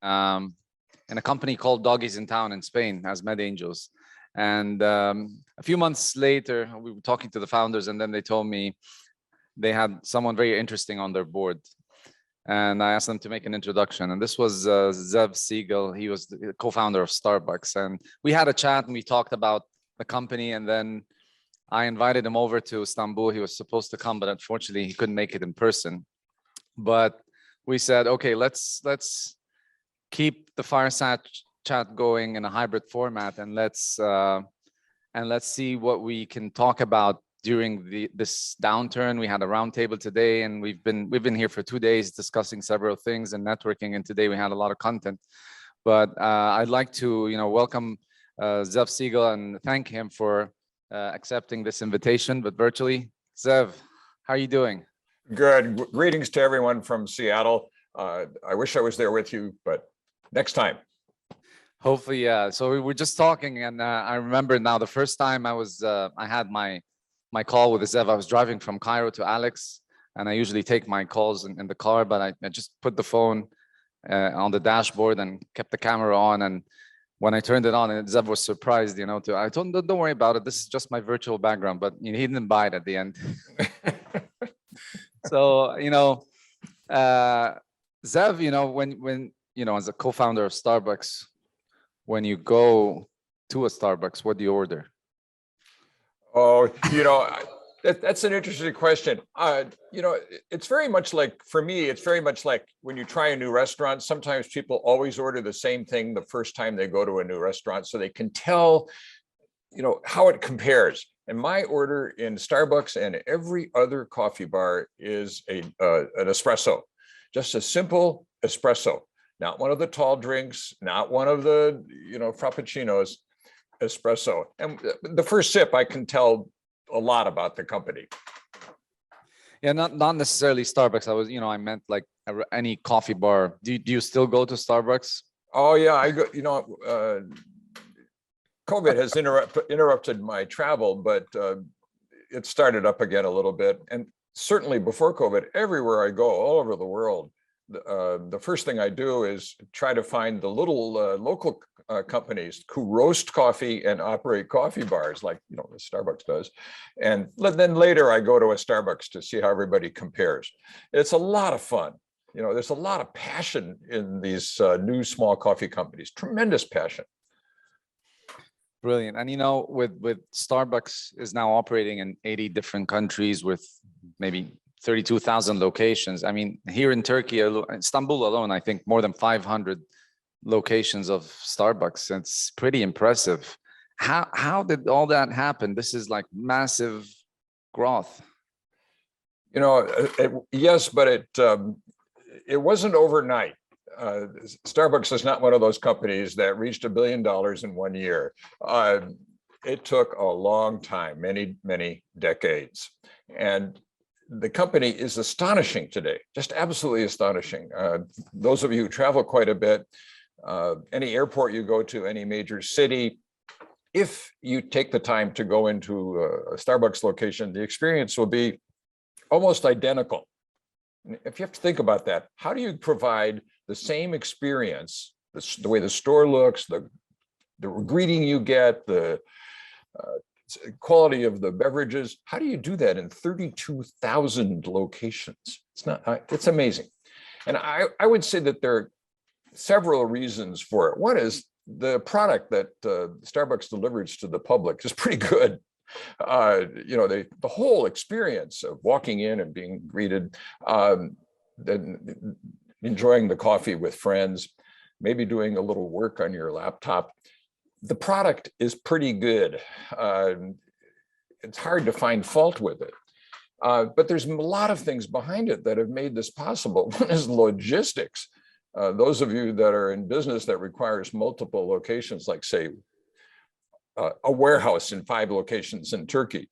in a company called Doggies in Town in Spain as Med Angels. And a few months later, we were talking to the founders, and then they told me they had someone very interesting on their board. And I asked them to make an introduction. And this was Zev Siegl. He was the co-founder of Starbucks. And we had a chat and we talked about the company. And then I invited him over to Istanbul. He was supposed to come, but unfortunately he couldn't make it in person. But we said, okay, let's keep the fireside chat going in a hybrid format, and let's see what we can talk about during this downturn. We had a roundtable today, and we've been here for 2 days discussing several things and networking. And today we had a lot of content. But I'd like to, welcome Zev Siegl and thank him for accepting this invitation, but virtually. Zev, how are you doing? Good. Greetings to everyone from Seattle. I wish I was there with you, but next time. Hopefully, yeah. So we were just talking, and I remember now the first time I had my call with Zev. I was driving from Cairo to Alex, and I usually take my calls in the car, but I just put the phone on the dashboard and kept the camera on. And when I turned it on, and Zev was surprised, I told him, don't worry about it. This is just my virtual background, but he didn't buy it at the end. So, Zev, when as a co-founder of Starbucks, when you go to a Starbucks, what do you order? Oh, that's an interesting question. It's very much like, for me, it's very much like when you try a new restaurant. Sometimes people always order the same thing the first time they go to a new restaurant, so they can tell, how it compares. And my order in Starbucks and every other coffee bar is an espresso, just a simple espresso. Not one of the tall drinks, not one of the, frappuccinos, espresso. And the first sip, I can tell a lot about the company. Yeah, not necessarily Starbucks. I meant like any coffee bar. Do you still go to Starbucks? Oh yeah, I go. COVID has interrupted my travel, but it started up again a little bit. And certainly before COVID, everywhere I go, all over the world, the first thing I do is try to find the little local companies who roast coffee and operate coffee bars like Starbucks does. And then later I go to a Starbucks to see how everybody compares. It's a lot of fun. There's a lot of passion in these new small coffee companies, tremendous passion. Brilliant. And with Starbucks is now operating in 80 different countries with maybe 32,000 locations. I mean, here in Turkey, Istanbul alone, I think more than 500 locations of Starbucks. It's pretty impressive. How did all that happen? This is like massive growth. Yes, but it wasn't overnight. Starbucks is not one of those companies that reached $1 billion in 1 year. It took a long time, many, many decades. And the company is astonishing today, just absolutely astonishing. Those of you who travel quite a bit, any airport you go to, any major city, if you take the time to go into a Starbucks location, the experience will be almost identical. If you have to think about that, how do you provide the same experience, the way the store looks, the greeting you get, the quality of the beverages, how do you do that in 32,000 locations? It's amazing. And I would say that there are several reasons for it. One is the product that Starbucks delivers to the public is pretty good. The whole experience of walking in and being greeted, then enjoying the coffee with friends, maybe doing a little work on your laptop. The product is pretty good. It's hard to find fault with it. But there's a lot of things behind it that have made this possible. One is logistics. Those of you that are in business that requires multiple locations, like say, a warehouse in 5 locations in Turkey,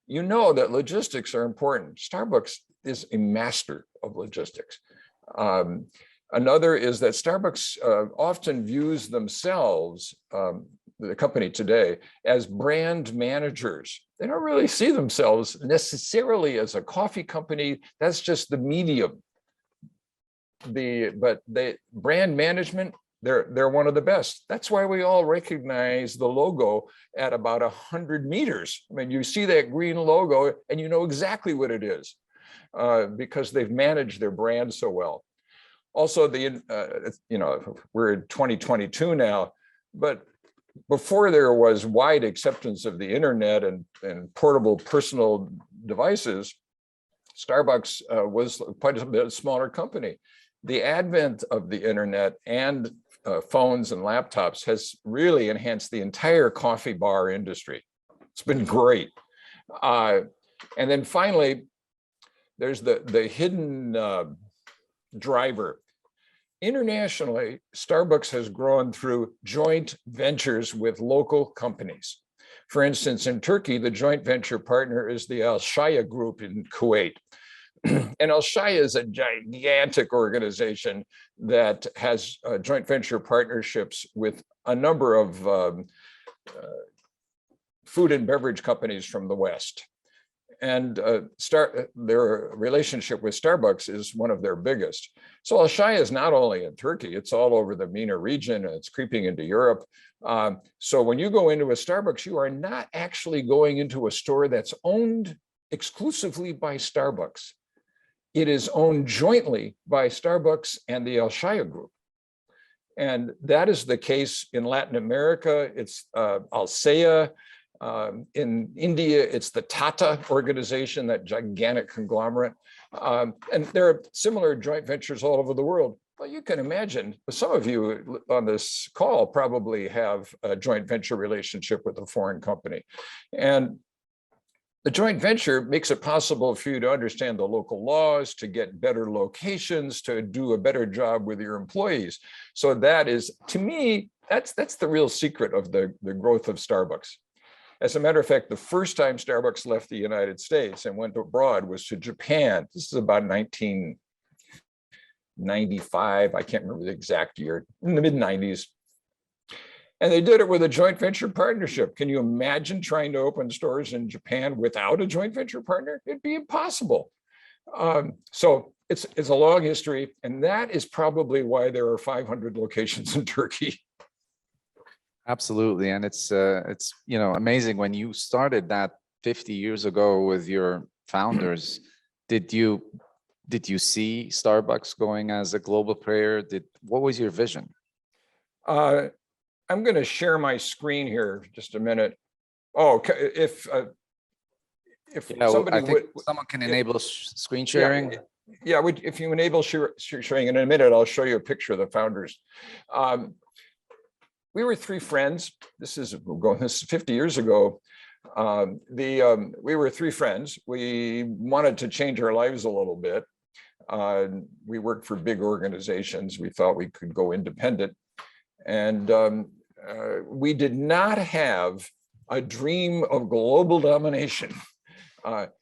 you know that logistics are important. Starbucks is a master of logistics. Another is that Starbucks often views themselves, the company today, as brand managers. They don't really see themselves necessarily as a coffee company. That's just the medium. the brand management, they're one of the best. That's why we all recognize the logo at about 100 meters. I mean, you see that green logo and you know exactly what it is because they've managed their brand so well. Also, we're in 2022 now, but before there was wide acceptance of the internet and portable personal devices, Starbucks was quite a bit smaller company. The advent of the internet and phones and laptops has really enhanced the entire coffee bar industry. It's been great. And then finally, there's the hidden driver. Internationally, Starbucks has grown through joint ventures with local companies. For instance, in Turkey, the joint venture partner is the Al Shaya Group in Kuwait. And Al Shaya is a gigantic organization that has joint venture partnerships with a number of food and beverage companies from the West. And their relationship with Starbucks is one of their biggest. So Al Shaya is not only in Turkey, it's all over the MENA region, and it's creeping into Europe. So when you go into a Starbucks, you are not actually going into a store that's owned exclusively by Starbucks. It is owned jointly by Starbucks and the Al Shaya Group. And that is the case in Latin America. It's Alsea. In India, it's the Tata organization, that gigantic conglomerate. And there are similar joint ventures all over the world. Well, you can imagine, some of you on this call probably have a joint venture relationship with a foreign company. And the joint venture makes it possible for you to understand the local laws, to get better locations, to do a better job with your employees. So that is, to me, that's the real secret of the growth of Starbucks. As a matter of fact, the first time Starbucks left the United States and went abroad was to Japan. This is about 1995. I can't remember the exact year, in the mid 90s. And they did it with a joint venture partnership. Can you imagine trying to open stores in Japan without a joint venture partner? It'd be impossible. So it's a long history, and that is probably why there are 500 locations in Turkey. Absolutely, and it's amazing. When you started that 50 years ago with your founders, did you see Starbucks going as a global player? What was your vision? I'm going to share my screen here just a minute. Oh, if somebody would, someone can enable screen sharing. Yeah, if you enable sharing, in a minute, I'll show you a picture of the founders. We were three friends. This is 50 years ago. We were three friends. We wanted to change our lives a little bit. We worked for big organizations. We thought we could go independent. And we did not have a dream of global domination. Our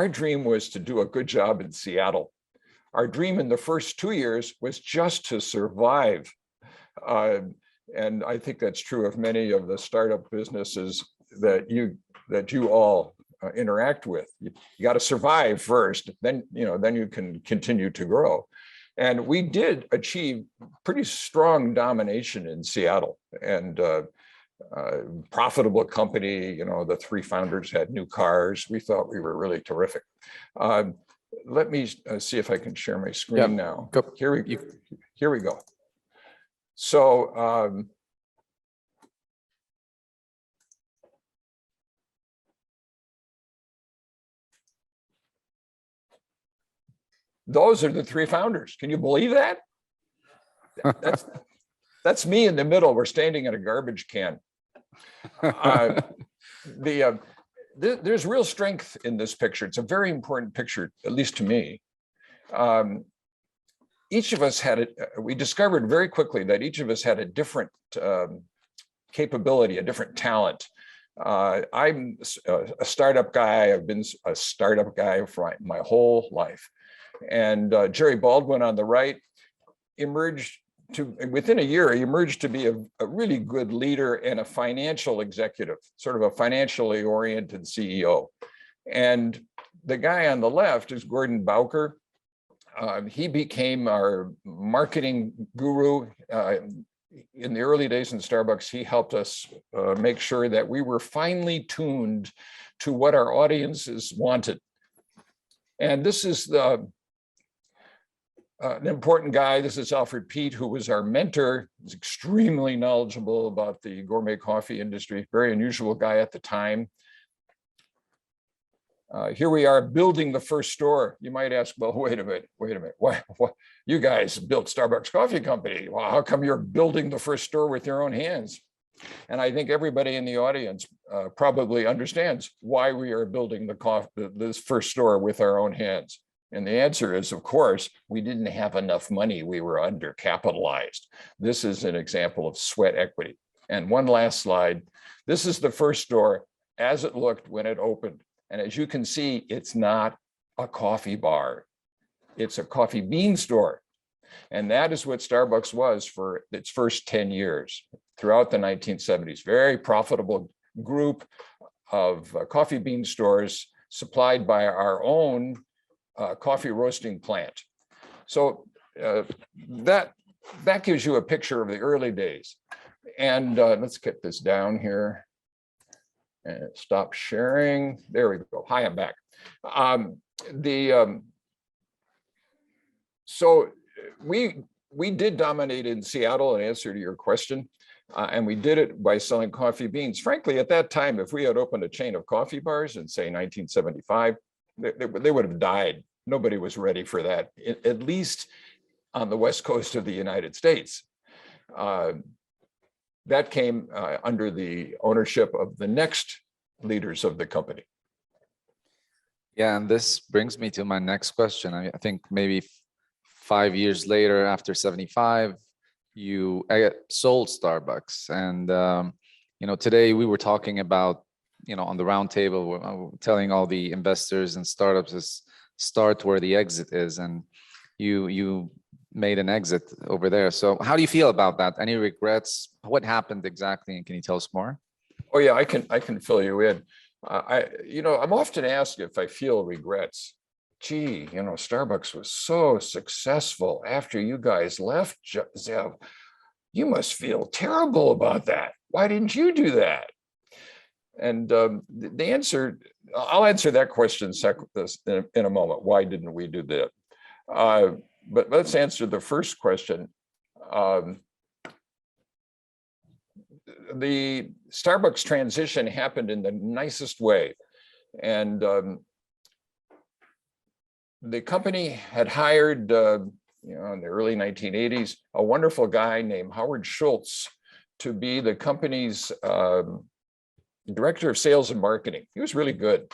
dream was to do a good job in Seattle. Our dream in the first 2 years was just to survive. And I think that's true of many of the startup businesses that you all interact with. You got to survive first, then you can continue to grow. And we did achieve pretty strong domination in Seattle, and profitable company. The three founders had new cars. We thought we were really terrific. Let me see if I can share my screen now. Here we go. So those are the three founders. Can you believe that? That's me in the middle. We're standing at a garbage can. There's real strength in this picture. It's a very important picture, at least to me. Each of us had we discovered very quickly that each of us had a different capability, a different talent. I'm a startup guy. I've been a startup guy for my whole life. And Jerry Baldwin on the right within a year, he emerged to be a really good leader and a financial executive, sort of a financially oriented CEO. And the guy on the left is Gordon Bowker. He became our marketing guru. In the early days in Starbucks, he helped us make sure that we were finely tuned to what our audiences wanted. And this is an important guy. This is Alfred Pete, who was our mentor. He's extremely knowledgeable about the gourmet coffee industry, very unusual guy at the time. Here we are building the first store. You might ask, well, wait a minute. What? You guys built Starbucks Coffee Company. Well, how come you're building the first store with your own hands? And I think everybody in the audience probably understands why we are building this first store with our own hands. And the answer is, of course, we didn't have enough money. We were undercapitalized. This is an example of sweat equity. And one last slide. This is the first store as it looked when it opened. And as you can see, it's not a coffee bar. It's a coffee bean store. And that is what Starbucks was for its first 10 years throughout the 1970s. Very profitable group of coffee bean stores supplied by our own coffee roasting plant. So that gives you a picture of the early days. And let's get this down here. And stop sharing. There we go. Hi, I'm back. So we did dominate in Seattle, in answer to your question, and we did it by selling coffee beans. Frankly, at that time, if we had opened a chain of coffee bars in, say, 1975, they would have died. Nobody was ready for that, at least on the West Coast of the United States. That came under the ownership of the next leaders of the company. Yeah, and this brings me to my next question. I think maybe 5 years later, after 75, you sold Starbucks. And, today we were talking about, on the round table, we're telling all the investors and startups to start where the exit is. And you made an exit over there. So how do you feel about that? Any regrets? What happened exactly? And can you tell us more? Oh yeah, I can fill you in. I'm often asked if I feel regrets. Gee, Starbucks was so successful after you guys left, Zev. You must feel terrible about that. Why didn't you do that? And the answer, I'll answer that question in a moment. Why didn't we do that? But let's answer the first question. The Starbucks transition happened in the nicest way. And the company had hired, in the early 1980s, a wonderful guy named Howard Schultz to be the company's director of sales and marketing. He was really good.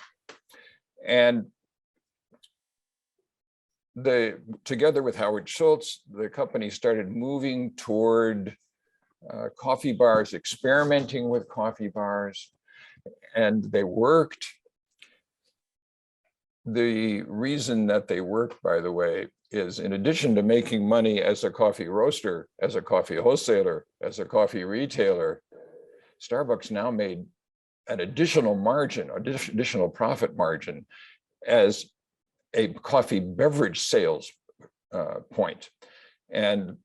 And together with Howard Schultz, the company started moving toward coffee bars, experimenting with coffee bars, and they worked. The reason that they worked, by the way, is in addition to making money as a coffee roaster, as a coffee wholesaler, as a coffee retailer, Starbucks now made an additional margin, additional profit margin as a coffee beverage sales point. And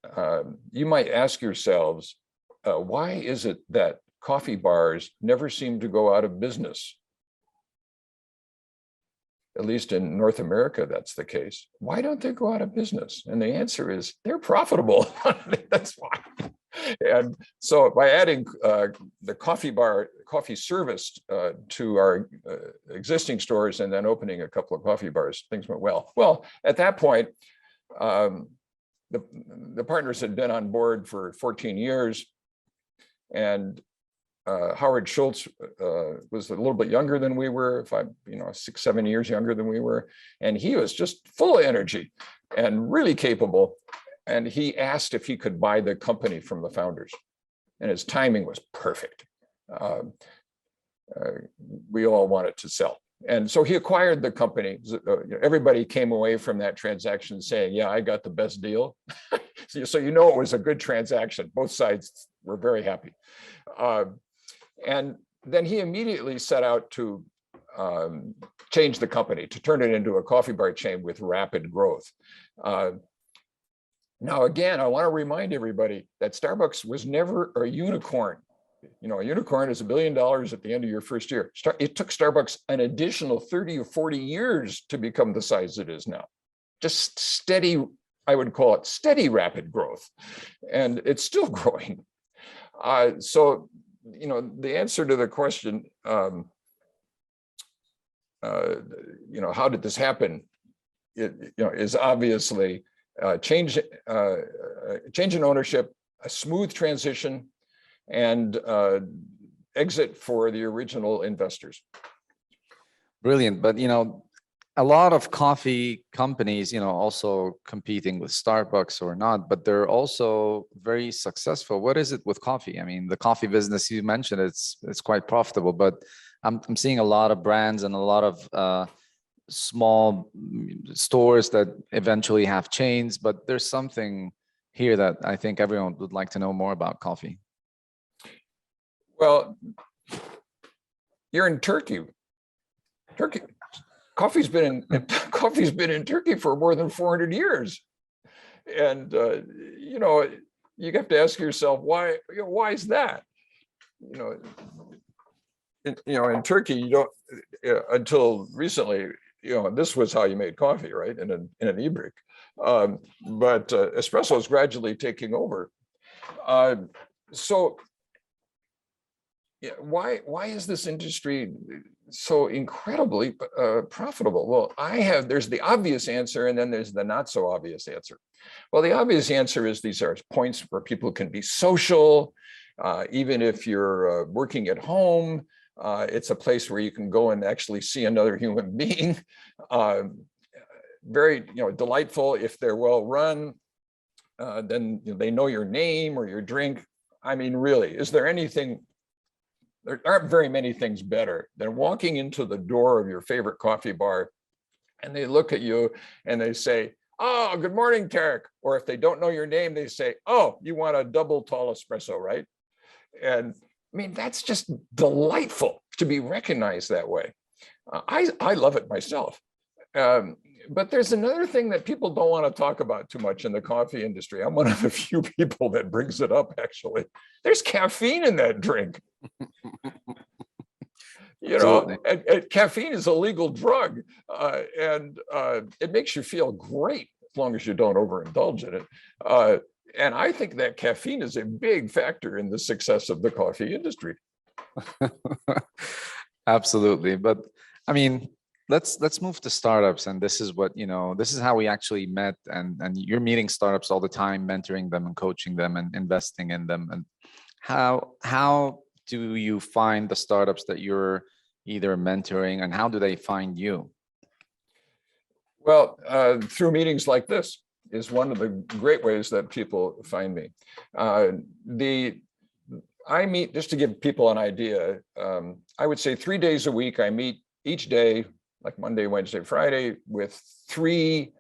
you might ask yourselves, why is it that coffee bars never seem to go out of business? At least in North America, that's the case. Why don't they go out of business? And the answer is they're profitable. That's why. And so by adding the coffee service to our existing stores and then opening a couple of coffee bars, things went well. Well, at that point, the partners had been on board for 14 years. And Howard Schultz was a little bit younger than we were, 6, 7 years younger than we were. And he was just full of energy and really capable. And he asked if he could buy the company from the founders. And his timing was perfect. We all wanted to sell. And so he acquired the company. Everybody came away from that transaction saying, yeah, I got the best deal. So it was a good transaction. Both sides were very happy. And then he immediately set out to change the company, to turn it into a coffee bar chain with rapid growth. Now, again, I want to remind everybody that Starbucks was never a unicorn. A unicorn is $1 billion at the end of your first year. It took Starbucks an additional 30 or 40 years to become the size it is now. Just steady, I would call it steady rapid growth. And it's still growing. So, the answer to the question, how did this happen? Is obviously change in ownership, a smooth transition, and exit for the original investors. Brilliant. But, a lot of coffee companies, also competing with Starbucks or not, but they're also very successful. What is it with coffee? I mean, the coffee business you mentioned, it's quite profitable, but I'm seeing a lot of brands and a lot of small stores that eventually have chains, but there's something here that I think everyone would like to know more about coffee. Well, you're in Turkey. Coffee's been in Turkey for more than 400 years, and you have to ask yourself why. Why is that? In Turkey, you don't until recently. This was how you made coffee, right? In an e-brick, but espresso is gradually taking over. So. Yeah, why is this industry so incredibly profitable? Well, there's the obvious answer, and then there's the not so obvious answer. Well, the obvious answer is these are points where people can be social, even if you're working at home. It's a place where you can go and actually see another human being. Very, delightful if they're well run. Then they know your name or your drink. I mean, really, is there anything? There aren't very many things better than walking into the door of your favorite coffee bar and they look at you and they say, "Oh, good morning, Tarek." Or if they don't know your name, they say, "Oh, you want a double tall espresso, right?" And I mean, that's just delightful to be recognized that way. I love it myself. But there's another thing that people don't want to talk about too much in the coffee industry. I'm one of the few people that brings it up, actually. There's caffeine in that drink. Caffeine is a legal drug, and it makes you feel great as long as you don't overindulge in it. And I think that caffeine is a big factor in the success of the coffee industry. Absolutely. But I mean, let's move to startups. And this is what, this is how we actually met. And you're meeting startups all the time, mentoring them and coaching them and investing in them. And how do you find the startups that you're either mentoring, and how do they find you? Well, through meetings like this is one of the great ways that people find me. I meet, just to give people an idea, I would say 3 days a week. I meet each day, like Monday, Wednesday, Friday, with 3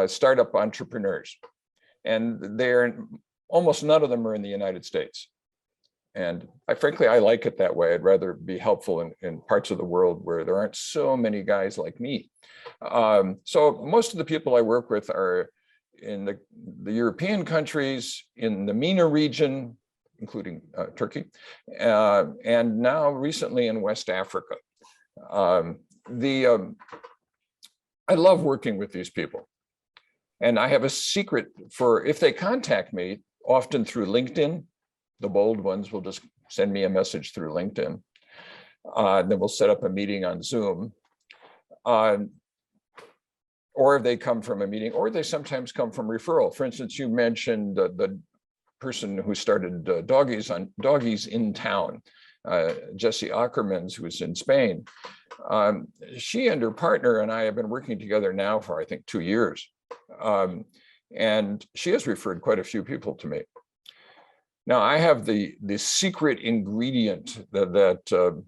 startup entrepreneurs. And almost none of them are in the United States. And frankly, I like it that way. I'd rather be helpful in parts of the world where there aren't so many guys like me. So most of the people I work with are in the European countries, in the MENA region, including Turkey, and now recently in West Africa. I love working with these people. And I have a secret for, if they contact me, often through LinkedIn. The bold ones will just send me a message through LinkedIn. Then we'll set up a meeting on Zoom. Or if they come from a meeting, or they sometimes come from referral. For instance, you mentioned the person who started Doggies in Town, Jessie Ackermans, who's in Spain. She and her partner and I have been working together now for, I think, 2 years. And she has referred quite a few people to me. Now, I have the secret ingredient that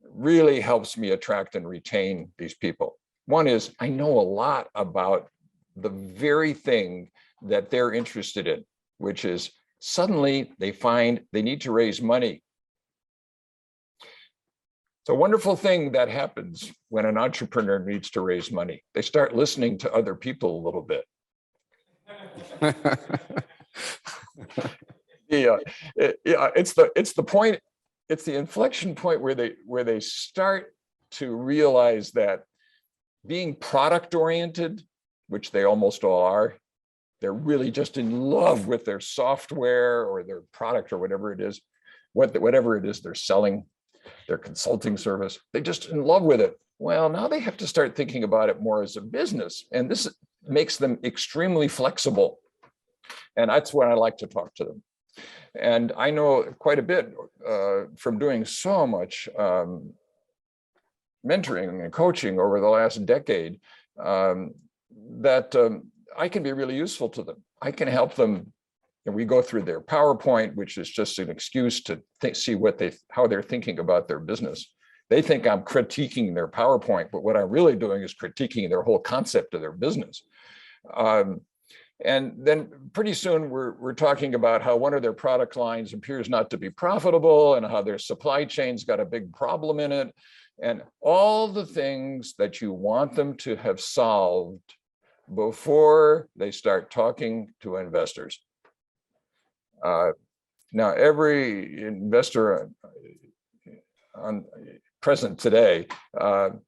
really helps me attract and retain these people. One is I know a lot about the very thing that they're interested in, which is suddenly they find they need to raise money. It's a wonderful thing that happens when an entrepreneur needs to raise money. They start listening to other people a little bit. It's the point, it's the inflection point where they start to realize that being product oriented, which they almost all are, they're really just in love with their software or their product or whatever it is, whatever it is they're selling, their consulting service, they're just in love with it. Well, now they have to start thinking about it more as a business, and this makes them extremely flexible. And that's when I like to talk to them. And I know quite a bit from doing so much mentoring and coaching over the last decade that I can be really useful to them. I can help them. And we go through their PowerPoint, which is just an excuse to see how they're thinking about their business. They think I'm critiquing their PowerPoint, but what I'm really doing is critiquing their whole concept of their business. And then pretty soon we're talking about how one of their product lines appears not to be profitable and how their supply chain's got a big problem in it, and all the things that you want them to have solved before they start talking to investors. Now, every investor present today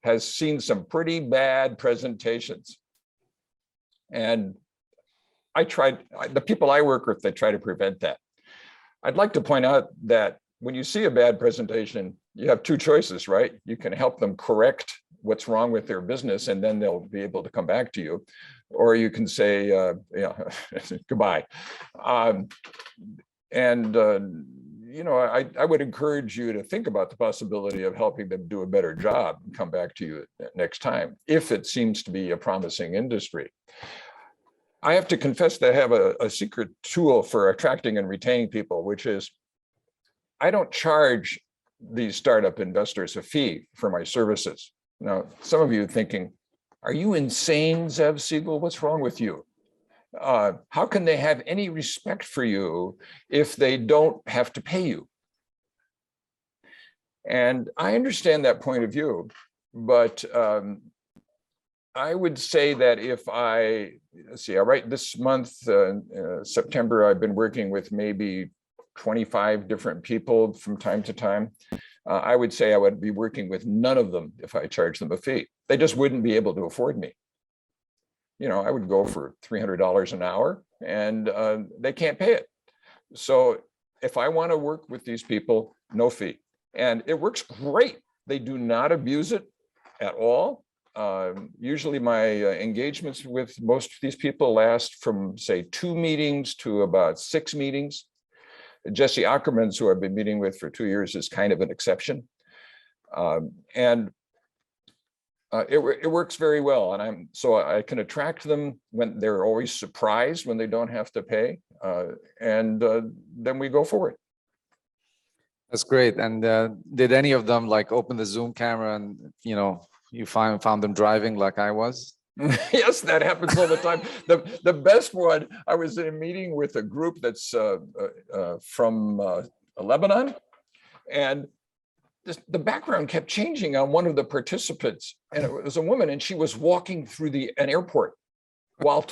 has seen some pretty bad presentations. And the people I work with, they try to prevent that. I'd like to point out that when you see a bad presentation, you have two choices, right? You can help them correct what's wrong with their business, and then they'll be able to come back to you. Or you can say, goodbye. I would encourage you to think about the possibility of helping them do a better job and come back to you next time, if it seems to be a promising industry. I have to confess that I have a secret tool for attracting and retaining people, which is I don't charge these startup investors a fee for my services. Now, some of you are thinking, are you insane, Zev Siegl? What's wrong with you? How can they have any respect for you if they don't have to pay you? And I understand that point of view, but I would say that if this month, September, I've been working with maybe 25 different people from time to time. I would say I would be working with none of them if I charged them a fee. They just wouldn't be able to afford me. I would go for $300 an hour, and they can't pay it. So if I want to work with these people, no fee. And it works great. They do not abuse it at all. Usually my engagements with most of these people last from, say, 2 meetings to about 6 meetings. Jesse Ackerman's, who I've been meeting with for 2 years, is kind of an exception. It works very well. And so I can attract them when they're always surprised when they don't have to pay. And then we go forward. That's great. And did any of them open the Zoom camera and, you found them driving like I was? Yes, that happens all the time. The best one, I was in a meeting with a group that's from Lebanon, and the background kept changing on one of the participants, and it was a woman, and she was walking through an airport while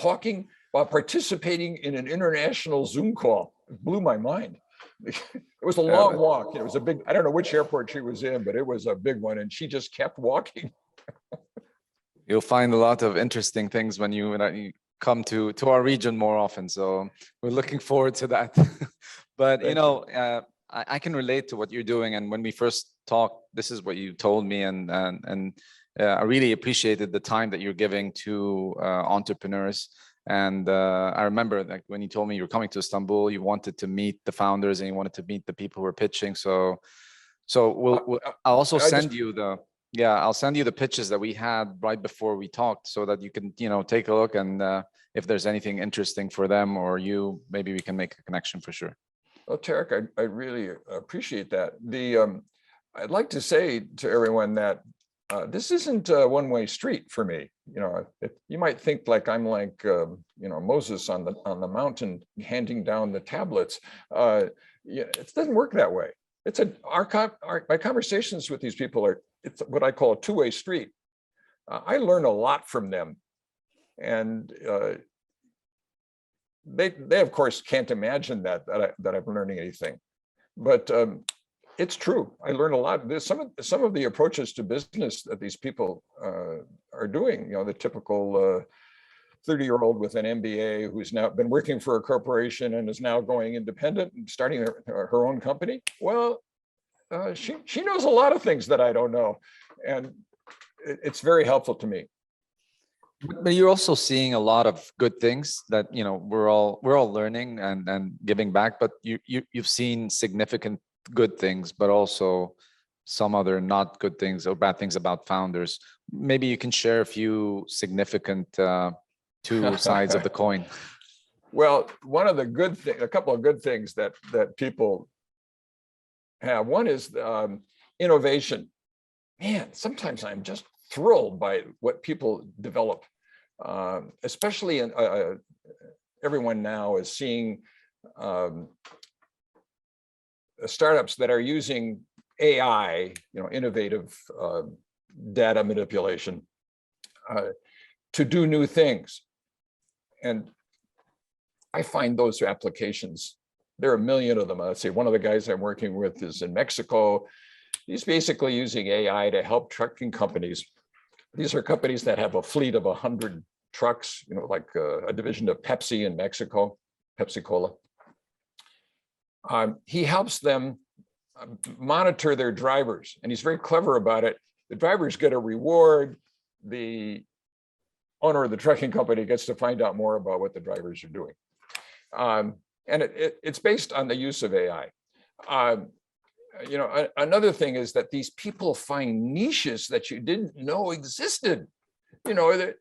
participating in an international Zoom call. It blew my mind. It was a long walk. It was a big, I don't know which airport she was in, but it was a big one, and she just kept walking. You'll find a lot of interesting things when you come to our region more often. So we're looking forward to that. But I can relate to what you're doing. And when we first talked, this is what you told me, and I really appreciated the time that you're giving to entrepreneurs. And I remember when you told me you were coming to Istanbul, you wanted to meet the founders and you wanted to meet the people who are pitching. So I'll also send you I'll send you the pitches that we had right before we talked, so that you can, take a look, and if there's anything interesting for them or you, maybe we can make a connection for sure. Well, Tarek, I really appreciate that. I'd like to say to everyone that this isn't a one-way street for me. You might think I'm like Moses on the mountain handing down the tablets. It doesn't work that way. It's my conversations with these people it's what I call a two-way street. I learn a lot from them, and they of course can't imagine that I'm learning anything, but it's true. I learn a lot. There's some of the approaches to business that these people are doing. You know, the typical 30-year-old with an MBA who's now been working for a corporation and is now going independent and starting her own company. Well, she knows a lot of things that I don't know, and it's very helpful to me. But you're also seeing a lot of good things that, you know, we're all learning and giving back. But you've seen significant good things, but also some other not good things or bad things about founders. Maybe you can share a few significant two sides of the coin. Well, a couple of good things that people have. One is innovation. Man, sometimes I'm just thrilled by what people develop, especially in everyone now is seeing startups that are using AI, you know, innovative data manipulation to do new things. And I find those applications, there are a million of them. Let's see, one of the guys I'm working with is in Mexico. He's basically using AI to help trucking companies. These are companies that have a fleet of 100 trucks, you know, like a division of Pepsi in Mexico, Pepsi Cola. He helps them monitor their drivers, and he's very clever about it. The drivers get a reward. The owner of the trucking company gets to find out more about what the drivers are doing. And it's based on the use of AI. You know, another thing is that these people find niches that you didn't know existed. You know,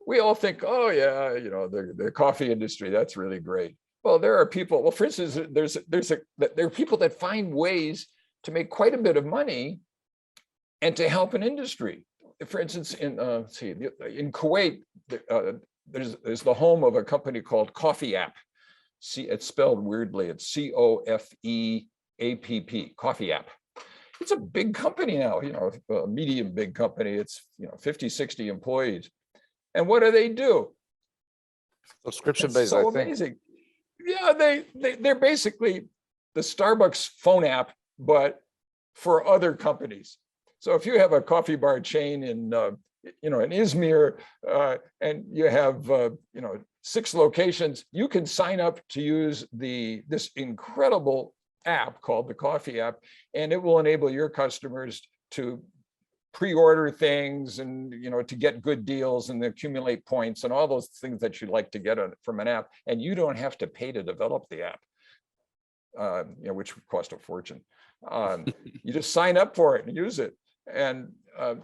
we all think, oh yeah, you know, the coffee industry, that's really great. Well, there are people, well, for instance, there are people that find ways to make quite a bit of money and to help an industry. For instance, in Kuwait, there's the home of a company called Coffee App. It's spelled weirdly. It's COFEAPP, Coffee App. It's a big company now, you know, a medium big company. It's, you know, 50, 60 employees. And what do? Subscription based, so I think. Amazing. Yeah, they're basically the Starbucks phone app, but for other companies. So if you have a coffee bar chain in, you know, in Izmir, and you have, you know, 6 locations, you can sign up to use this incredible app called the Coffee App, and it will enable your customers to pre-order things and, you know, to get good deals and accumulate points and all those things that you'd like to get from an app. And you don't have to pay to develop the app, you know, which would cost a fortune. You just sign up for it and use it. And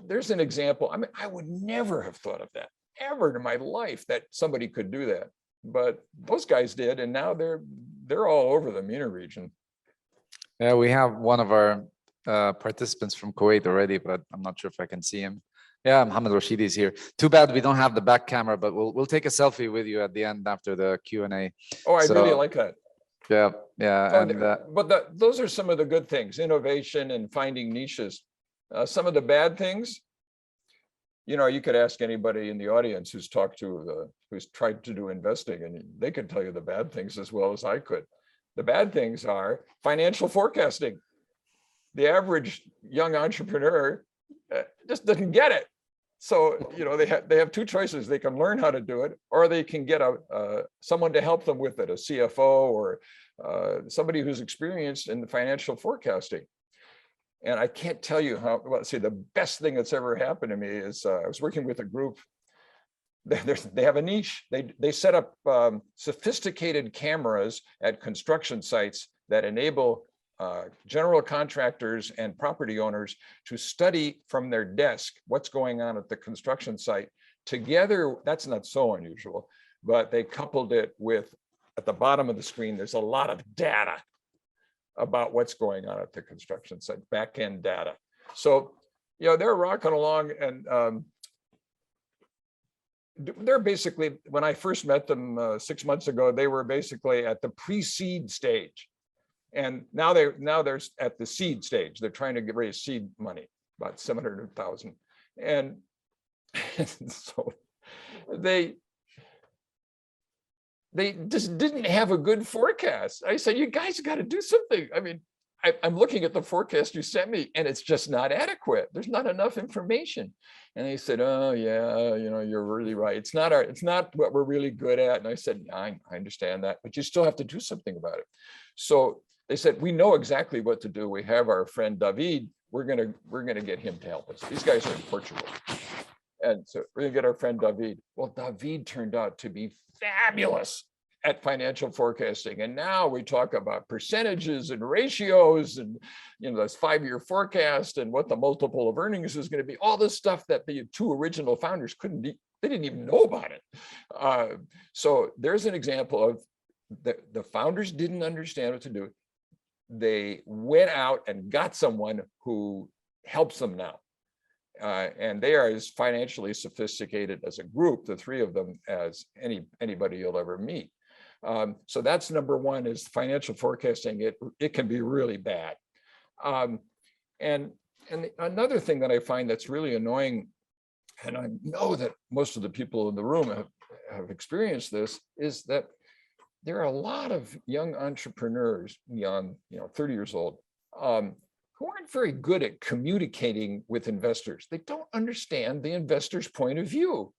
there's an example. I mean, I would never have thought of that ever in my life, that somebody could do that, but those guys did, and now they're all over the MENA region. Yeah, we have one of our participants from Kuwait already, but I'm not sure if I can see him. Yeah, Mohammed Rashidi is here. Too bad we don't have the back camera, but we'll take a selfie with you at the end after the Q&A. Oh, I really like that. Yeah, yeah. So, and but those are some of the good things: innovation and finding niches. Some of the bad things, you know, you could ask anybody in the audience who's tried to do investing, and they could tell you the bad things as well as I could. The bad things are financial forecasting. The average young entrepreneur just doesn't get it. So, you know, they have 2 choices. They can learn how to do it, or they can get someone to help them with it, a CFO or somebody who's experienced in the financial forecasting. And I can't tell you how, well, see, the best thing that's ever happened to me is I was working with a group. They have a niche. They set up sophisticated cameras at construction sites that enable general contractors and property owners to study from their desk what's going on at the construction site. Together, that's not so unusual, but they coupled it with, at the bottom of the screen, there's a lot of data about what's going on at the construction site, back-end data. So, you know, they're rocking along, and they're basically, when I first met them 6 months ago, they were basically at the pre-seed stage. And now they're at the seed stage. They're trying to raise seed money, about 700,000. And so they just didn't have a good forecast. I said, you guys got to do something. I mean, I'm looking at the forecast you sent me, and it's just not adequate. There's not enough information. And they said, oh yeah, you're really right. It's not what we're really good at. And I said, I understand that, but you still have to do something about it. So they said, we know exactly what to do. We have our friend David. We're gonna get him to help us. These guys are in Portugal. And so we're gonna get our friend David. Well, David turned out to be fabulous at financial forecasting. And now we talk about percentages and ratios and this 5-year forecast and what the multiple of earnings is going to be, all this stuff that the two original founders they didn't even know about it. So there's an example of the founders didn't understand what to do. They went out and got someone who helps them now. And they are as financially sophisticated as a group, the three of them, as anybody you'll ever meet. So that's number one, is financial forecasting. It can be really bad. And another thing that I find that's really annoying, and I know that most of the people in the room have experienced this, is that there are a lot of young entrepreneurs beyond 30 years old who aren't very good at communicating with investors. They don't understand the investor's point of view.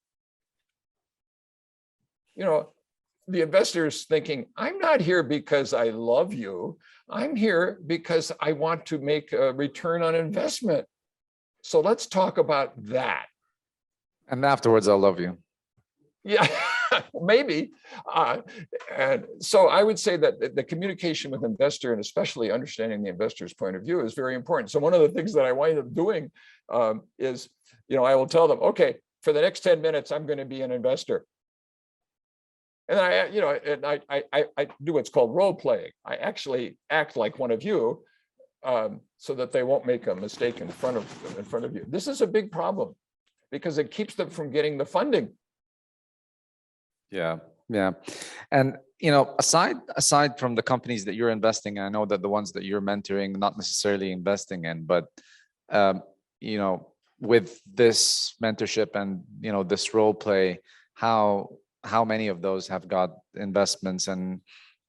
The investor's thinking, I'm not here because I love you. I'm here because I want to make a return on investment. So let's talk about that. And afterwards, I'll love you. Yeah, maybe. And so I would say that the communication with investor, and especially understanding the investor's point of view, is very important. So one of the things that I wind up doing is, I will tell them, okay, for the next 10 minutes, I'm going to be an investor. And I do what's called role playing. I actually act like one of you, so that they won't make a mistake in front of you. This is a big problem because it keeps them from getting the funding. Yeah. And aside from the companies that you're investing in, I know that the ones that you're mentoring, not necessarily investing in, but with this mentorship and this role play, how many of those have got investments and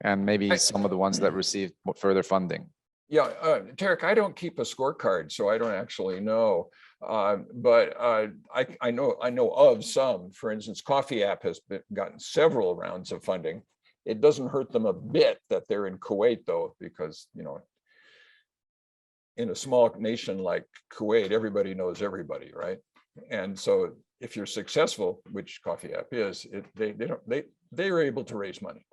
maybe some of the ones that received further funding? Yeah, Tarek, I don't keep a scorecard, so I don't actually know. But I know of some. For instance, Coffee App has gotten several rounds of funding. It doesn't hurt them a bit that they're in Kuwait, though, because in a small nation like Kuwait, everybody knows everybody, right? And so if you're successful, which Coffee App is, they are able to raise money,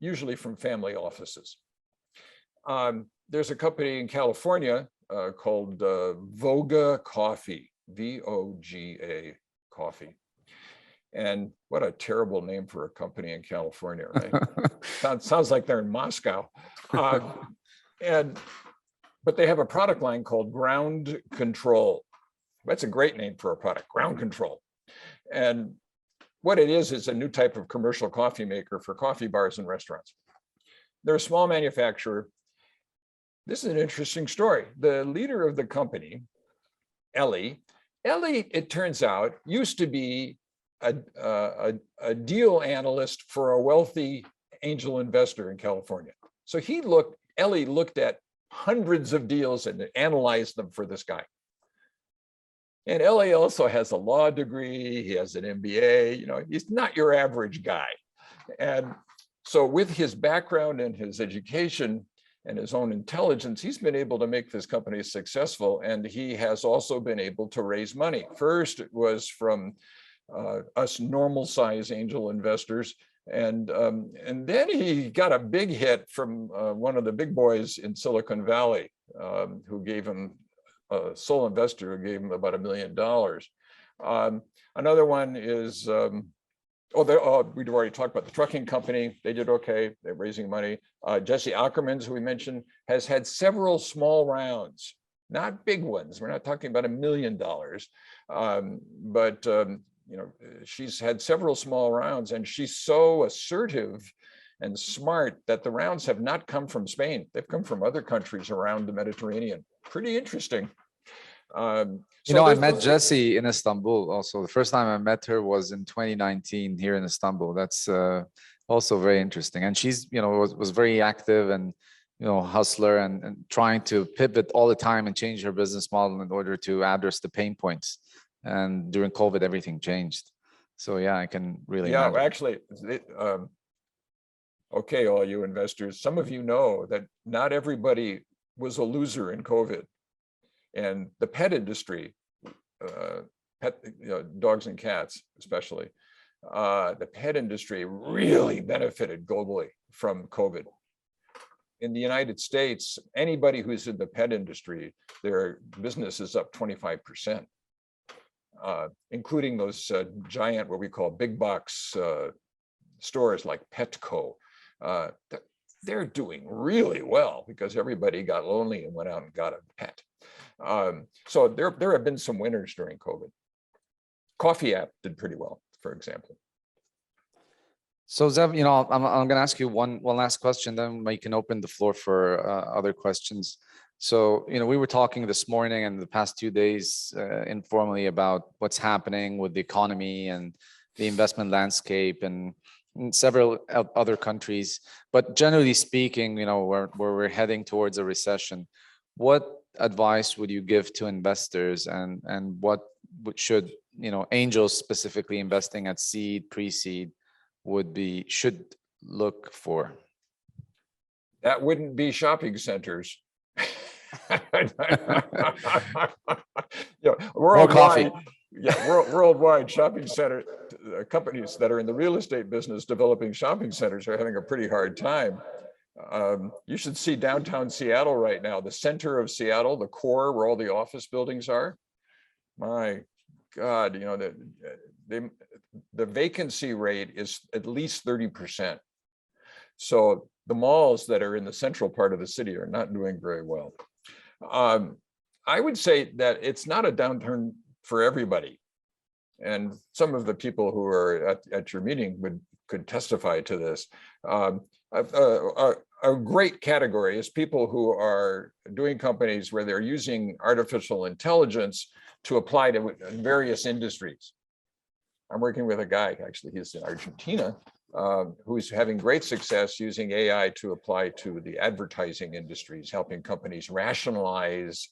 usually from family offices. There's a company in California called Voga Coffee, VOGA Coffie. And what a terrible name for a company in California, right? sounds like they're in Moscow. But they have a product line called Ground Control. That's a great name for a product, Ground Control. And what it is a new type of commercial coffee maker for coffee bars and restaurants. They're a small manufacturer. This is an interesting story. The leader of the company, Ellie, it turns out, used to be a deal analyst for a wealthy angel investor in California. So Ellie looked at hundreds of deals and analyzed them for this guy. And Ellie also has a law degree. He has an MBA. He's not your average guy. And so with his background and his education and his own intelligence, he's been able to make this company successful. And he has also been able to raise money. First, it was from us normal size angel investors. And then he got a big hit from one of the big boys in Silicon Valley, who gave him a sole investor who gave him about $1 million. Another one is, we'd already talked about the trucking company. They did okay. They're raising money. Jesse Ackerman's, who we mentioned, has had several small rounds, not big ones. We're not talking about $1 million, but she's had several small rounds, and she's so assertive and smart that the rounds have not come from Spain. They've come from other countries around the Mediterranean. Pretty interesting. I met Jessie in Istanbul also. The first time I met her was in 2019 here in Istanbul. That's also very interesting. And she's, was very active and, hustler and trying to pivot all the time and change her business model in order to address the pain points. And during COVID, everything changed. So yeah, I can really imagine. Actually, okay, all you investors, some of you know that not everybody was a loser in COVID. And the pet industry, dogs and cats especially, the pet industry really benefited globally from COVID. In the United States, anybody who's in the pet industry, their business is up 25%, including those giant, what we call big box stores like Petco. They're doing really well because everybody got lonely and went out and got a pet. So there have been some winners during COVID. Coffee app did pretty well, for example. So Zev, I'm going to ask you one last question, then we can open the floor for other questions. So, we were talking this morning and the past 2 days informally about what's happening with the economy and the investment landscape and in several other countries. But generally speaking, where we're heading towards a recession, what advice would you give to investors and what should, angels specifically investing at seed, pre-seed should look for? That wouldn't be shopping centers. Worldwide, worldwide shopping center companies that are in the real estate business developing shopping centers are having a pretty hard time. You should see downtown Seattle right now, the center of Seattle, the core where all the office buildings are. My God, the vacancy rate is at least 30%. So the malls that are in the central part of the city are not doing very well. I would say that it's not a downturn for everybody. And some of the people who are at your meeting could testify to this. A great category is people who are doing companies where they're using artificial intelligence to apply to various industries. I'm working with a guy, actually, he's in Argentina, who's having great success using AI to apply to the advertising industries, helping companies rationalize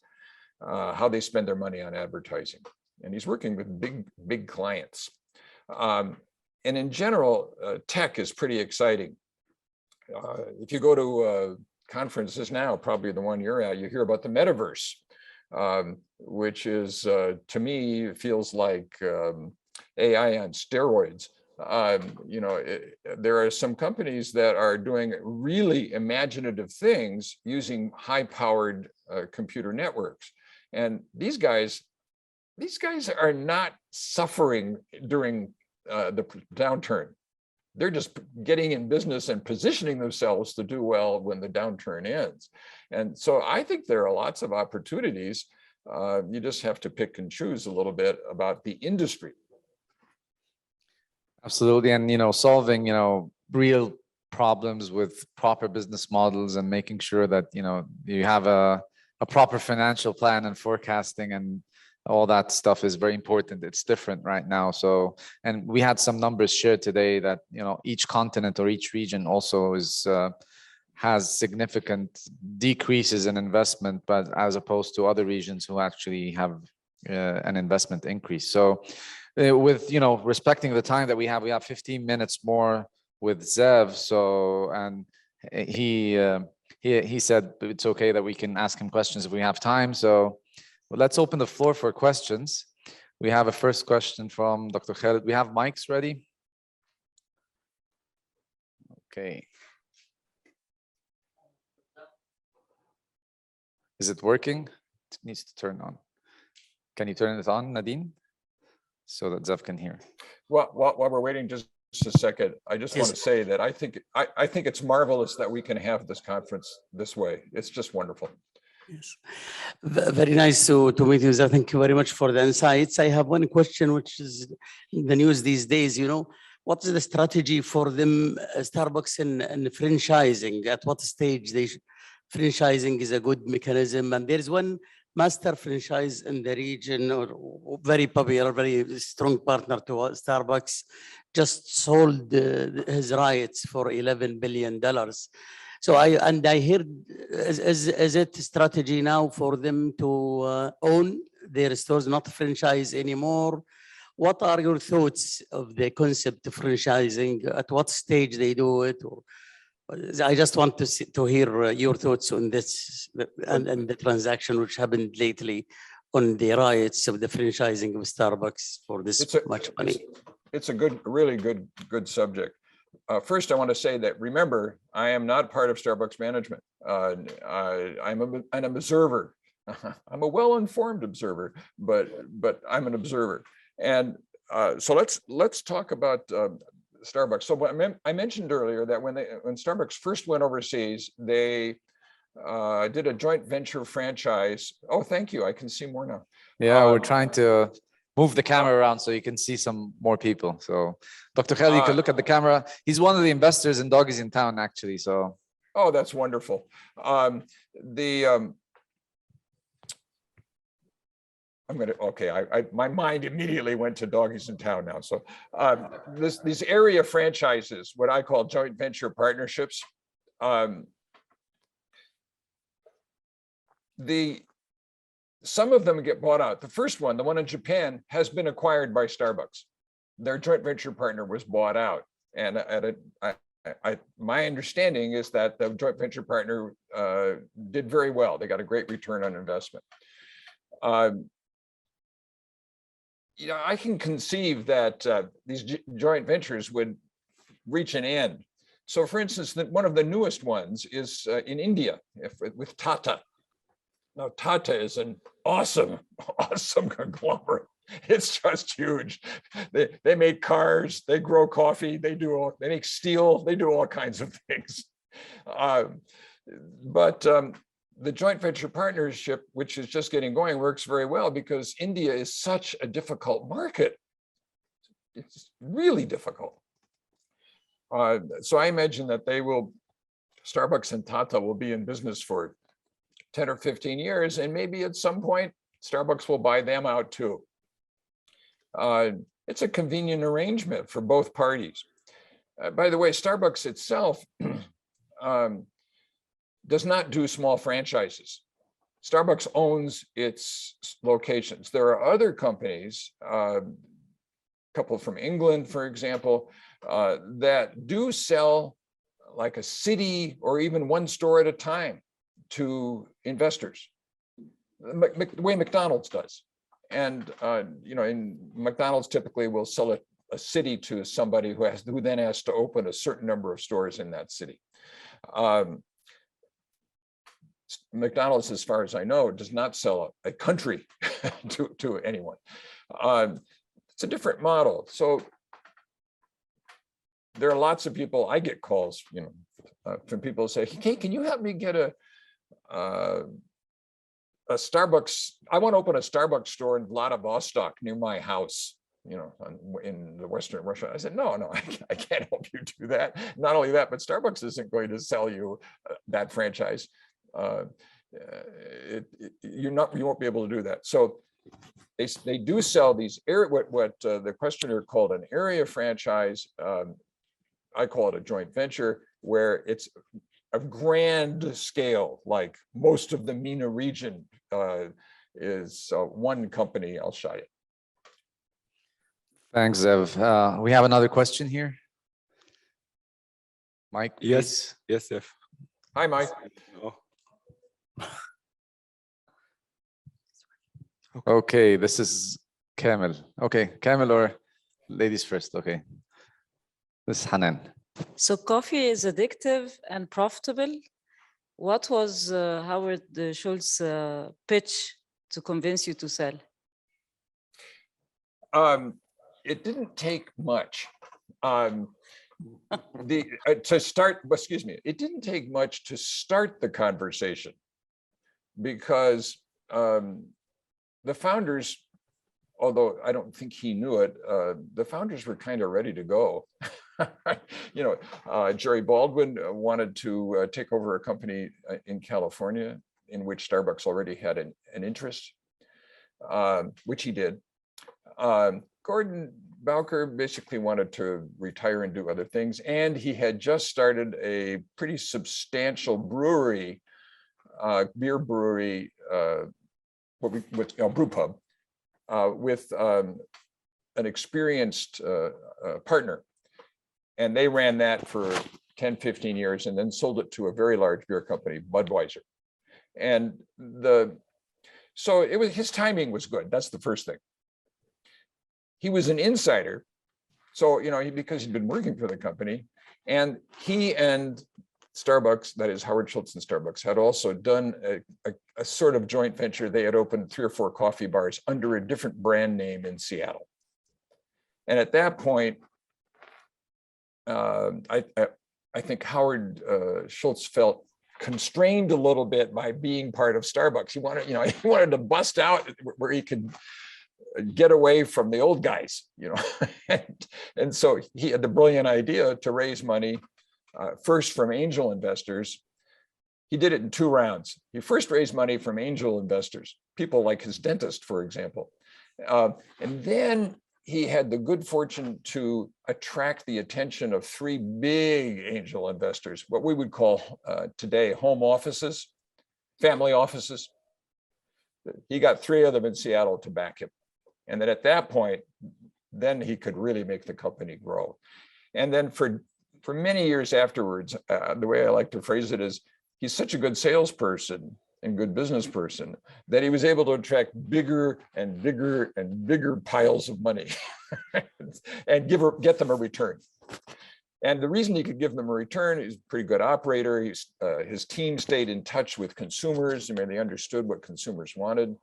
how they spend their money on advertising. And he's working with big clients. And in general, tech is pretty exciting. If you go to conferences now, probably the one you're at, you hear about the metaverse, which is, to me, feels like AI on steroids. There are some companies that are doing really imaginative things using high-powered computer networks. And these guys are not suffering during the downturn. They're just getting in business and positioning themselves to do well when the downturn ends. And so I think there are lots of opportunities. You just have to pick and choose a little bit about the industry. Absolutely. And, solving, real problems with proper business models and making sure that, you have a proper financial plan and forecasting and all that stuff is very important. It's different right now. So, and we had some numbers shared today that, each continent or each region also has significant decreases in investment, but as opposed to other regions who actually have an investment increase. So with, respecting the time that we have 15 minutes more with Zev. So, and he said it's okay that we can ask him questions if we have time. So let's open the floor for questions. We have a first question from Dr. Khaled. We have mics ready. Okay. Is it working? It needs to turn on. Can you turn it on, Nadine? So that Zev can hear. Well, while we're waiting just a second, I just want to say that I think it's marvelous that we can have this conference this way. It's just wonderful. Yes, very nice to meet you. Thank you very much for the insights. I have one question, which is the news these days. what is the strategy for them, Starbucks and franchising? At what stage franchising is a good mechanism? And there's one master franchise in the region, or very popular, very strong partner to Starbucks, just sold his rights for $11 billion. So I heard, is it a strategy now for them to own their stores, not franchise anymore? What are your thoughts of the concept of franchising? At what stage they do it? Or I just want to hear your thoughts on this and the transaction which happened lately on the rights of the franchising of Starbucks for this much money. It's a really good subject. First, I want to say that, remember, I am not part of Starbucks management. I'm an observer. I'm a well-informed observer, but I'm an observer. And so let's talk about Starbucks. So I mentioned earlier that when Starbucks first went overseas, they did a joint venture franchise. Oh, thank you. I can see more now. Yeah, we're trying to move the camera around so you can see some more people. So Dr. Kady, you can look at the camera. He's one of the investors in Doggies in Town, actually. So. Oh, that's wonderful. My mind immediately went to Doggies in Town now. So these area franchises, what I call joint venture partnerships, some of them get bought out. The first one, the one in Japan, has been acquired by Starbucks. Their joint venture partner was bought out. And my understanding is that the joint venture partner did very well. They got a great return on investment. I can conceive that these joint ventures would reach an end. So for instance, one of the newest ones is in India with Tata. Now, Tata is an awesome conglomerate. It's just huge. They make cars, they grow coffee, they make steel, they do all kinds of things. The joint venture partnership, which is just getting going, works very well because India is such a difficult market. It's really difficult. So I imagine that Starbucks and Tata will be in business for 10 or 15 years, and maybe at some point, Starbucks will buy them out too. It's a convenient arrangement for both parties. By the way, Starbucks itself does not do small franchises. Starbucks owns its locations. There are other companies, a couple from England, for example, that do sell like a city or even one store at a time to investors, the way McDonald's does. And in McDonald's typically will sell a city to somebody who then has to open a certain number of stores in that city. McDonald's, as far as I know, does not sell a country to anyone. It's a different model. So there are lots of people, I get calls, from people who say, hey, can you help me get a Starbucks? I want to open a Starbucks store in Vladivostok near my house, in the Western Russia. I said, no, I can't help you do that. Not only that, but Starbucks isn't going to sell you that franchise. You won't be able to do that. So they do sell these what the questioner called an area franchise. I call it a joint venture, where it's a grand scale, like most of the MENA region is one company. I'll show you. Thanks, Zev. We have another question here. Mike, please. Yes, Zev. Hi, Mike. Okay, this is Kamel. Okay, Kamel or ladies first. Okay, this is Hanan. So coffee is addictive and profitable. What was Howard Schultz's pitch to convince you to sell? It didn't take much. It didn't take much to start the conversation, because the founders although I don't think he knew it, the founders were kind of ready to go. Jerry Baldwin wanted to take over a company in California in which Starbucks already had an interest, which he did. Gordon Bowker basically wanted to retire and do other things, and he had just started a pretty substantial brewery, beer brewery, brew pub, with an experienced partner. And they ran that for 10, 15 years and then sold it to a very large beer company, Budweiser. And so it was, his timing was good. That's the first thing. He was an insider. So, because he'd been working for the company, and he and Starbucks, that is Howard Schultz and Starbucks, had also done a sort of joint venture. They had opened 3 or 4 coffee bars under a different brand name in Seattle. And at that point, I think Howard Schultz felt constrained a little bit by being part of Starbucks. He wanted to bust out where he could get away from the old guys, and so he had the brilliant idea to raise money first from angel investors. He did it in 2 rounds. He first raised money from angel investors, people like his dentist, for example, and then he had the good fortune to attract the attention of 3 big angel investors, what we would call today home offices, family offices. He got 3 of them in Seattle to back him. And then at that point, then he could really make the company grow. And then for many years afterwards, the way I like to phrase it is, he's such a good salesperson and good business person that he was able to attract bigger and bigger and bigger piles of money and get them a return. And the reason he could give them a return, he's a pretty good operator. His team stayed in touch with consumers. They understood what consumers wanted.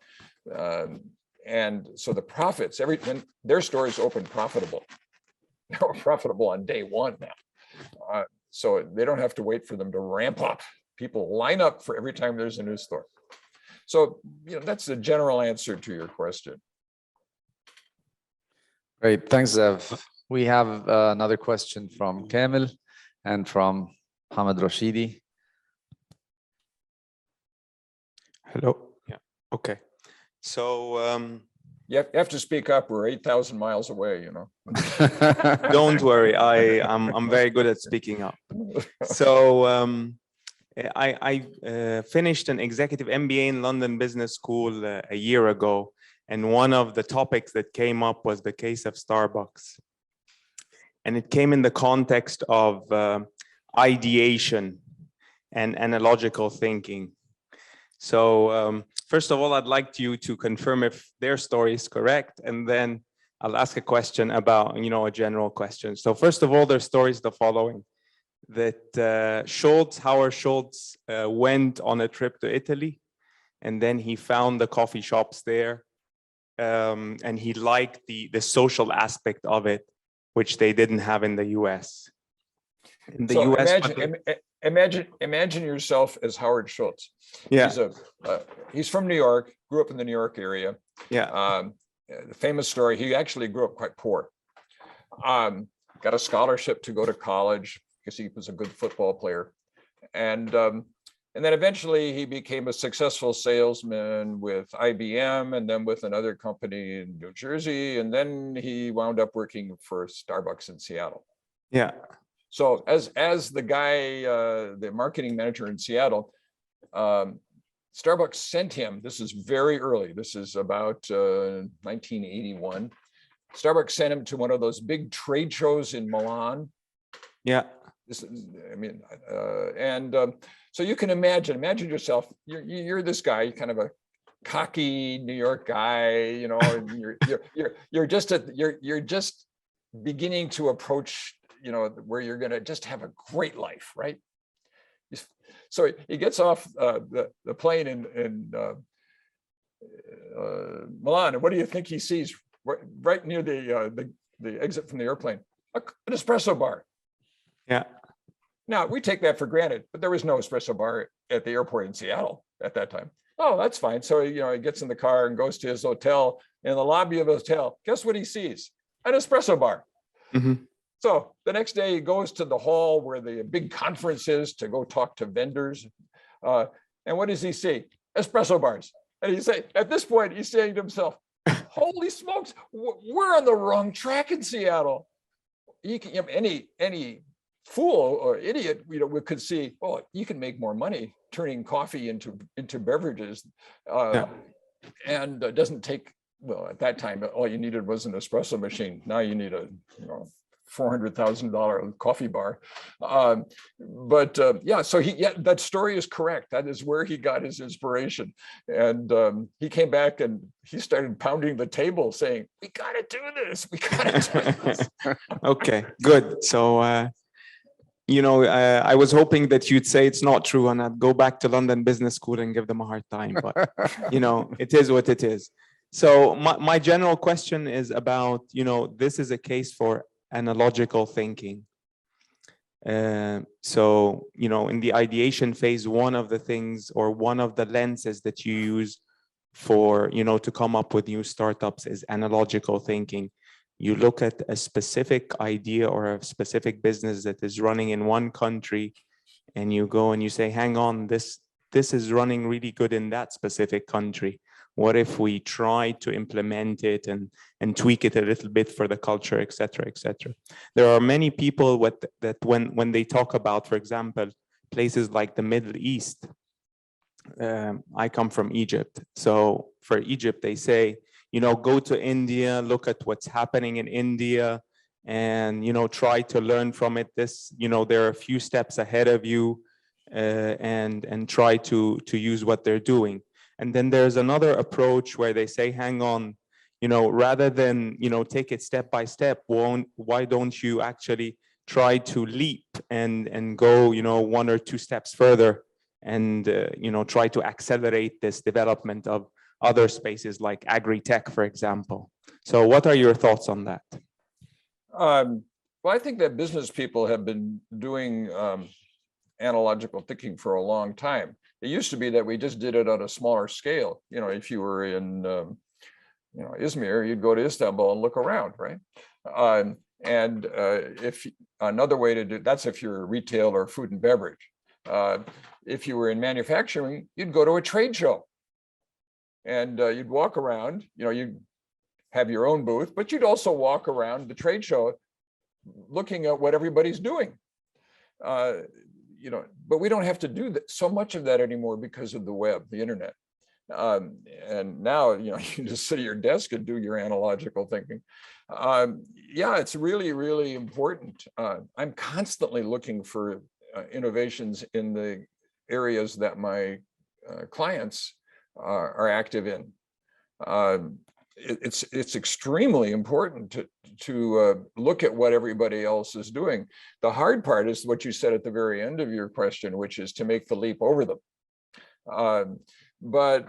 And so the profits, when their stores opened profitable, they were profitable on day 1 now. So they don't have to wait for them to ramp up. People line up for every time there's a new store. So, that's the general answer to your question. Great, thanks, Zev. We have another question from Kamil and from Hamad Rashidi. Hello. Yeah. Okay. So you have to speak up. We're 8,000 miles away. Don't worry. I'm very good at speaking up. So I finished an executive MBA in London Business School a year ago, and one of the topics that came up was the case of Starbucks, and it came in the context of ideation and analogical thinking. So first of all, I'd like you to confirm if their story is correct, and then I'll ask a question about, a general question. So first of all, their story is the following: that Howard Schultz went on a trip to Italy, and then he found the coffee shops there, and he liked the social aspect of it, which they didn't have in the US. In the US, imagine yourself as Howard Schultz. Yeah. He's from New York, grew up in the New York area. Yeah. The famous story, he actually grew up quite poor. Got a scholarship to go to college because he was a good football player. And then eventually he became a successful salesman with IBM and then with another company in New Jersey. And then he wound up working for Starbucks in Seattle. Yeah. So as the guy, the marketing manager in Seattle, Starbucks sent him, this is very early, this is about 1981. Starbucks sent him to one of those big trade shows in Milan. Yeah. So you can imagine yourself, you're this guy, kind of a cocky New York guy, you're just beginning to approach, where you're going to just have a great life, right? So he gets off the plane in Milan, and what do you think he sees right near the exit from the airplane? An espresso bar. Yeah. Now we take that for granted, but there was no espresso bar at the airport in Seattle at that time. Oh, that's fine. So he gets in the car and goes to his hotel, in the lobby of a hotel, guess what he sees? An espresso bar. Mhm. So the next day he goes to the hall where the big conference is to go talk to vendors. And what does he see? Espresso bars. And at this point, he's saying to himself, holy smokes, we're on the wrong track in Seattle. Any fool or idiot, could see, oh, you can make more money turning coffee into beverages. And it doesn't take, well, at that time, all you needed was an espresso machine. Now you need a $400,000 coffee bar. So that story is correct. That is where he got his inspiration. And he came back and he started pounding the table saying, we got to do this. We got to do this. Okay, good. So, I was hoping that you'd say it's not true and I'd go back to London Business School and give them a hard time, but it is what it is. So my general question is about, this is a case for analogical thinking. So, in the ideation phase, one of the things or one of the lenses that you use for, to come up with new startups is analogical thinking. You look at a specific idea or a specific business that is running in one country, and you go and you say, hang on, this is running really good in that specific country. What if we try to implement it and tweak it a little bit for the culture, et cetera, et cetera. There are many people that when they talk about, for example, places like the Middle East, I come from Egypt. So for Egypt, they say, go to India, look at what's happening in India, and, try to learn from it. There are a few steps ahead of you, and try to use what they're doing. And then there's another approach where they say, hang on, rather than, take it step by step, why don't you actually try to leap and go, one or two steps further and, try to accelerate this development of other spaces like agri-tech, for example. So what are your thoughts on that? Well, I think that business people have been doing analogical thinking for a long time. It used to be that we just did it on a smaller scale. If you were in, Izmir, you'd go to Istanbul and look around, right? If another way to do that's if you're retail or food and beverage. If you were in manufacturing, you'd go to a trade show, and you'd walk around. You'd have your own booth, but you'd also walk around the trade show, looking at what everybody's doing. But we don't have to do so much of that anymore because of the web, the internet. And now, you can just sit at your desk and do your analogical thinking. It's really, really important. I'm constantly looking for innovations in the areas that my clients are active in. It's extremely important to look at what everybody else is doing. The hard part is what you said at the very end of your question, which is to make the leap over them. But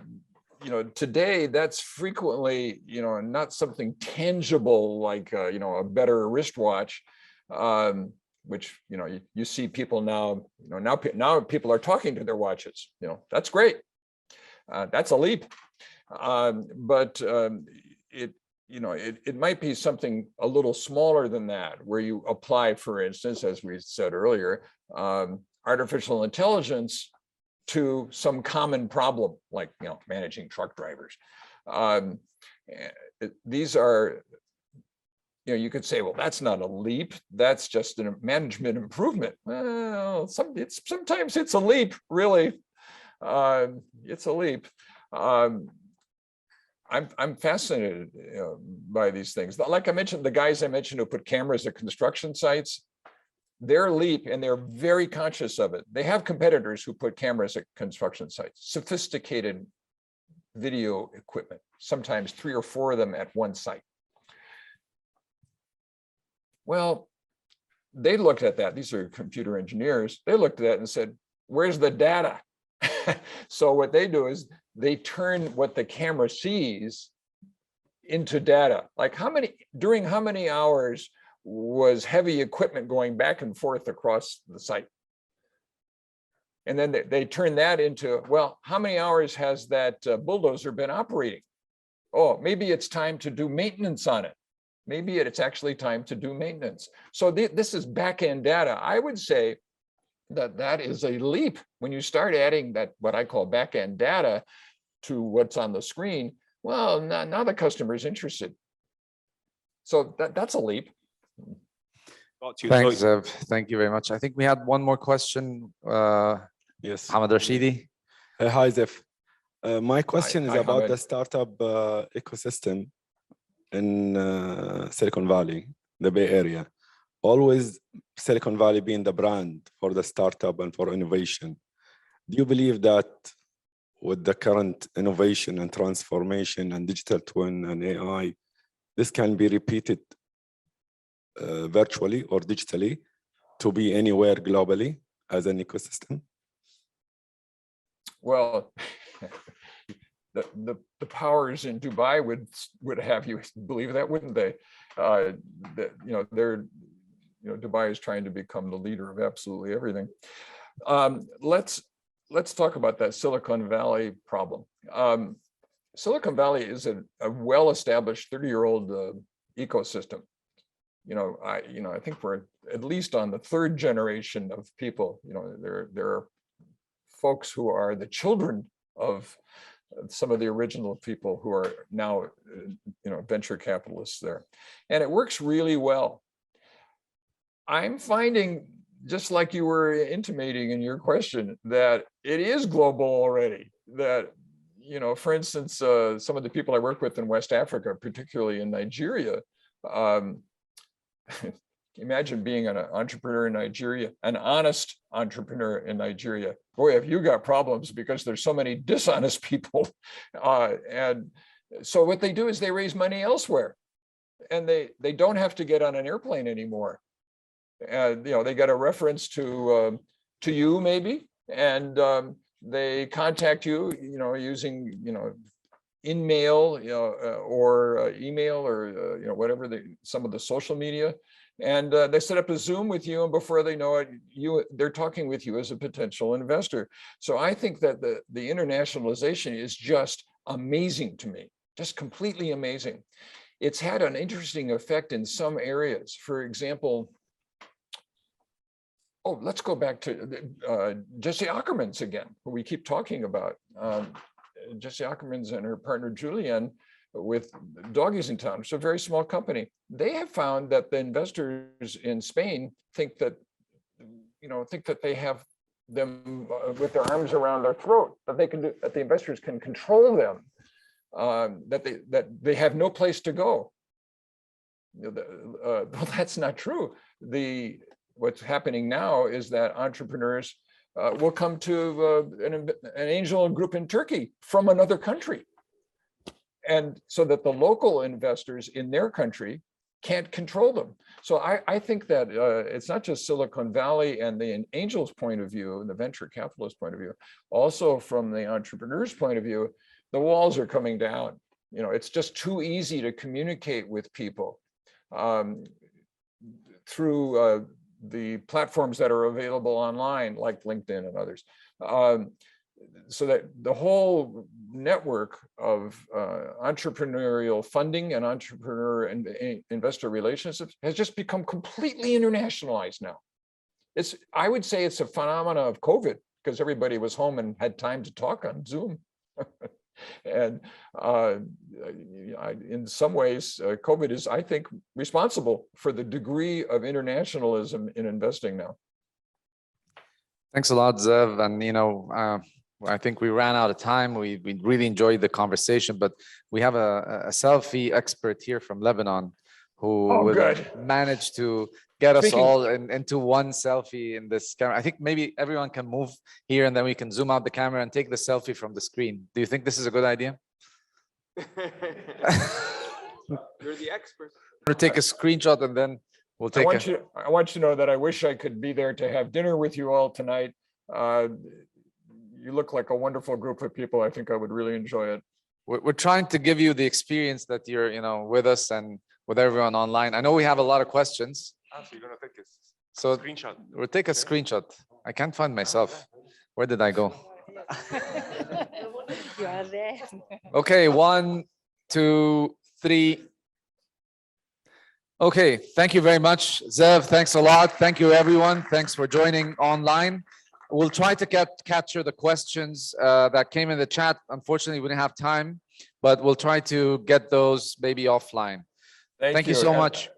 today that's frequently not something tangible like a better wristwatch, which you see people now. Now people are talking to their watches. That's great. That's a leap. But it might be something a little smaller than that, where you apply, for instance, as we said earlier, artificial intelligence to some common problem, like managing truck drivers. These are, you could say, well, that's not a leap. That's just a management improvement. Well, sometimes it's a leap, really. It's a leap. I'm fascinated by these things. Like I mentioned, the guys I mentioned who put cameras at construction sites, their leap, and they're very conscious of it. They have competitors who put cameras at construction sites, sophisticated video equipment, sometimes 3 or 4 of them at one site. Well, they looked at that. These are computer engineers. They looked at that and said, where's the data? So what they do is they turn what the camera sees into data. Like during how many hours was heavy equipment going back and forth across the site? And then they turn that into, well, how many hours has that bulldozer been operating? Oh, maybe it's time to do maintenance on it. Maybe it's actually time to do maintenance. So this is back-end data. I would say that is a leap when you start adding that, what I call back-end data, to what's on the screen. Well, now the customer is interested. So that's a leap. Thanks, Zev. Thank you very much. I think we had one more question. Yes. Hamad Rashidi. Hi, Zef. My question is Hi, about Hamad. the startup ecosystem in Silicon Valley, the Bay Area. Always Silicon Valley being the brand for the startup and for innovation. Do you believe that with the current innovation and transformation and digital twin and AI, this can be repeated virtually or digitally to be anywhere globally as an ecosystem? Well, the powers in Dubai would have you believe that, wouldn't they? Dubai is trying to become the leader of absolutely everything. Let's talk about that Silicon Valley problem. Silicon Valley is a well-established 30-year-old ecosystem. I think we're at least on the third generation of people. There are folks who are the children of some of the original people who are now, venture capitalists there, and it works really well. I'm finding, just like you were intimating in your question, that it is global already. That, for instance, some of the people I work with in West Africa, particularly in Nigeria, imagine being an entrepreneur in Nigeria, an honest entrepreneur in Nigeria. Boy, have you got problems, because there's so many dishonest people. And so what they do is they raise money elsewhere, and they don't have to get on an airplane anymore. And they get a reference to you maybe, and they contact you, using in-mail, or email, or whatever, some of the social media, and they set up a Zoom with you, and before they know it, they're talking with you as a potential investor. So I think that the internationalization is just amazing to me, just completely amazing. It's had an interesting effect in some areas. For example, let's go back to Jesse Ackerman's again, who we keep talking about. Jesse Ackerman's and her partner Julianne with Doggies in Town. It's a very small company. They have found that the investors in Spain think that they have them with their arms around their throat, that the investors can control them, that they have no place to go. Well, that's not true. What's happening now is that entrepreneurs will come to an angel group in Turkey from another country. And so that the local investors in their country can't control them. So I think that it's not just Silicon Valley and the angel's point of view, and the venture capitalist point of view, also from the entrepreneur's point of view, the walls are coming down. It's just too easy to communicate with people through the platforms that are available online, like LinkedIn and others. So that the whole network of entrepreneurial funding and entrepreneur and investor relationships has just become completely internationalized now. I would say it's a phenomena of COVID, because everybody was home and had time to talk on Zoom. And in some ways, COVID is, I think, responsible for the degree of internationalism in investing now. Thanks a lot, Zev. And I think we ran out of time. We really enjoyed the conversation, but we have a selfie expert here from Lebanon who managed to get us all into one selfie in this camera. I think maybe everyone can move here, and then we can zoom out the camera and take the selfie from the screen. Do you think this is a good idea? You're the expert. We'll take a screenshot, and then we'll take I want you to know that I wish I could be there to have dinner with you all tonight. You look like a wonderful group of people. I think I would really enjoy it. We're trying to give you the experience that you're, with us and with everyone online. I know we have a lot of questions. So you're gonna take So screenshot. We'll take a screenshot. I can't find myself. Where did I go? You are there. Okay, 1, 2, 3. Okay, thank you very much, Zev. Thanks a lot. Thank you, everyone. Thanks for joining online. We'll try to capture the questions that came in the chat. Unfortunately, we didn't have time, but we'll try to get those maybe offline. Thank you so much.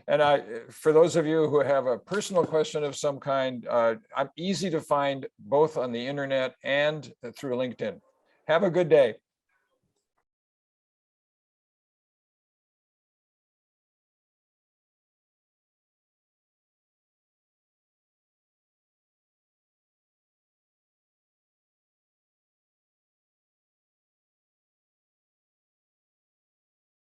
And for those of you who have a personal question of some kind, I'm easy to find both on the internet and through LinkedIn. Have a good day.